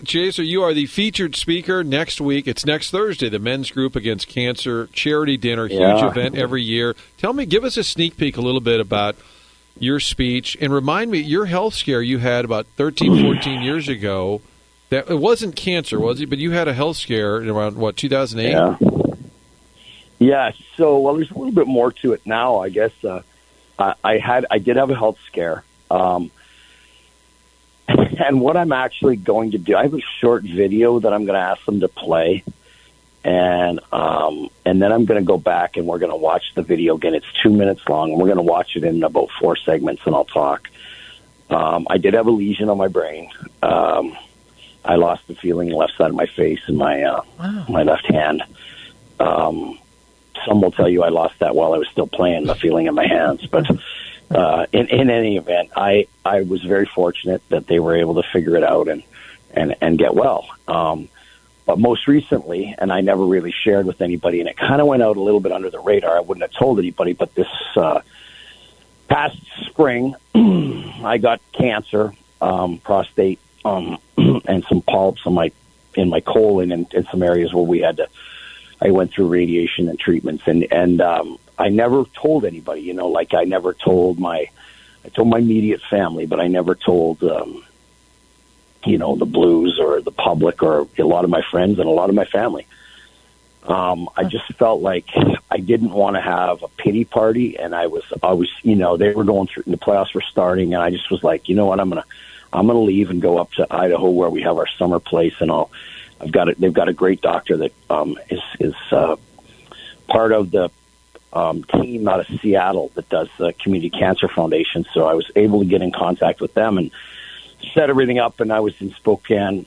Chaser, you are the featured speaker next week. It's next Thursday, the Men's Group Against Cancer charity dinner, huge event every year. Give us a sneak peek a little bit about your speech, and remind me, your health scare you had about 13, 14 years ago, that it wasn't cancer, was it? But you had a health scare in around, 2008? Yeah, so, there's a little bit more to it now, I guess. I did have a health scare. And what I'm actually going to do, I have a short video that I'm going to ask them to play, and then I'm going to go back and we're going to watch the video again. It's 2 minutes long, and we're going to watch it in about 4 segments, and I'll talk. I did have a lesion on my brain. I lost the feeling in the left side of my face and my left hand. Some will tell you I lost that while I was still playing, the feeling in my hands, but... in any event, I was very fortunate that they were able to figure it out and get well. But most recently, and I never really shared with anybody, and it kind of went out a little bit under the radar. I wouldn't have told anybody, but this past spring, I got cancer, prostate, and some polyps in my colon and in some areas where I went through radiation and treatments, and I never told anybody, I never told I told my immediate family, but I never told, the Blues or the public or a lot of my friends and a lot of my family. I just felt like I didn't want to have a pity party, and I was, they were going through, the playoffs were starting, and I just was like, you know what, I'm going to leave and go up to Idaho where we have our summer place, and they've got a great doctor that, is part of the, team out of Seattle that does the Community Cancer Foundation. So I was able to get in contact with them and set everything up. And I was in in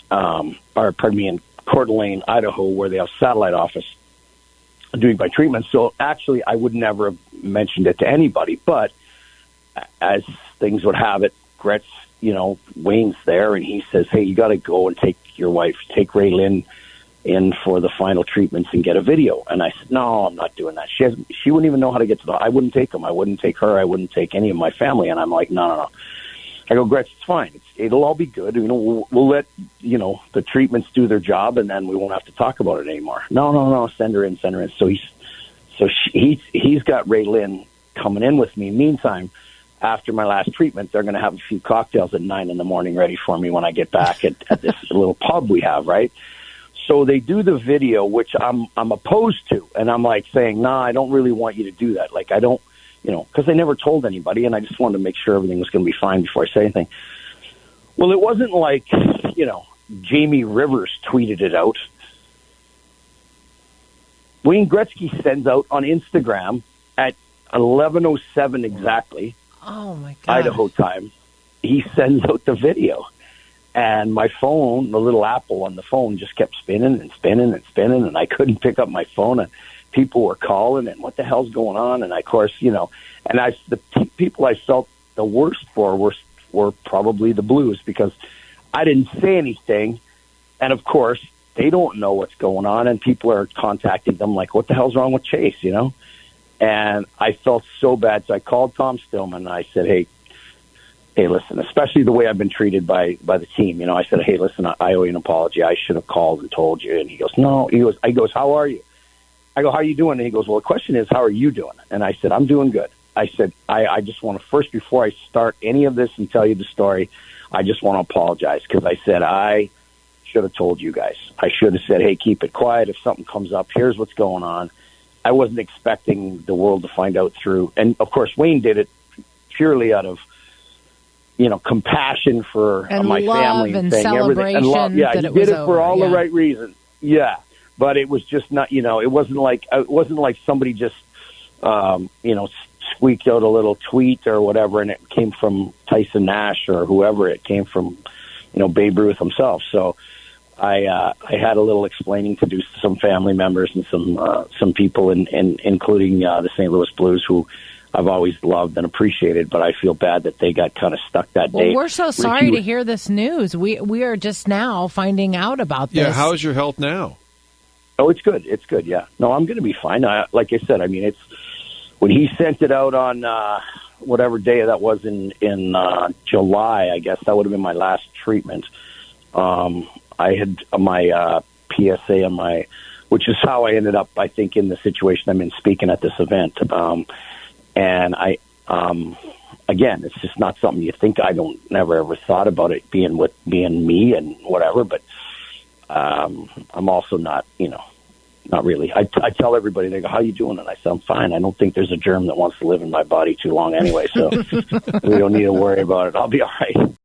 Coeur d'Alene, Idaho, where they have a satellite office doing my treatment. So actually, I would never have mentioned it to anybody. But as things would have it, Gretz, Wayne's there, and he says, "Hey, you got to go and take Ray Lynn in for the final treatments and get a video." And I said, "No, I'm not doing that. She wouldn't even know how to get to I wouldn't take them. I wouldn't take her. I wouldn't take any of my family." And I'm like, no. I go, "Gretz, it's fine. It'll all be good. We'll let, the treatments do their job, and then we won't have to talk about it anymore." No. Send her in. So he's got Ray Lynn coming in with me. Meantime, after my last treatment, they're going to have a few cocktails at 9 a.m. ready for me when I get back at this little pub we have, right? So they do the video, which I'm opposed to, and I'm like saying, "Nah, I don't really want you to do that. Like, I don't, because I never told anybody, and I just wanted to make sure everything was going to be fine before I say anything." Well, it wasn't like, Jamie Rivers tweeted it out. Wayne Gretzky sends out on Instagram at 11:07 exactly. Oh my God! Idaho time. He sends out the video. And my phone, the little Apple on the phone, just kept spinning and spinning and spinning, and I couldn't pick up my phone, and people were calling, and what the hell's going on? And of course, the people I felt the worst for were probably the Blues, because I didn't say anything, and of course, they don't know what's going on, and people are contacting them like, "What the hell's wrong with Chase?" And I felt so bad, so I called Tom Stillman, and I said, "Hey, listen," especially the way I've been treated by the team. I said, "Hey, listen, I owe you an apology. I should have called and told you." And he goes, "No." I goes, "How are you?" I go, "How are you doing?" And he goes, "Well, the question is, how are you doing?" And I said, "I'm doing good." I said, I just want to first, before I start any of this and tell you the story, I just want to apologize, because I said, I should have told you guys. I should have said, "Hey, keep it quiet. If something comes up, here's what's going on." I wasn't expecting the world to find out through. And of course, Wayne did it purely out of, compassion for and my family and saying everything. And love. Yeah, he did it for all the right reasons. Yeah, but it was just not. It wasn't like somebody just, squeaked out a little tweet or whatever, and it came from Tyson Nash or whoever. It came from, Babe Ruth himself. So I had a little explaining to do to some family members and some people, including the St. Louis Blues, who I've always loved and appreciated, but I feel bad that they got kind of stuck that day. Well, we're so sorry to hear this news. We are just now finding out about this. Yeah, how's your health now? Oh, it's good. It's good, yeah. No, I'm going to be fine. Like I said, it's when he sent it out on whatever day that was in July, I guess that would have been my last treatment. I had my PSA on my, which is how I ended up, I think, in the situation I'm in speaking at this event. And I, again, it's just not something you think. I never ever thought about it being me and whatever, but I'm also not, not really. I tell everybody, they go, "How you doing?" And I say, "I'm fine. I don't think there's a germ that wants to live in my body too long anyway, so we don't need to worry about it. I'll be all right."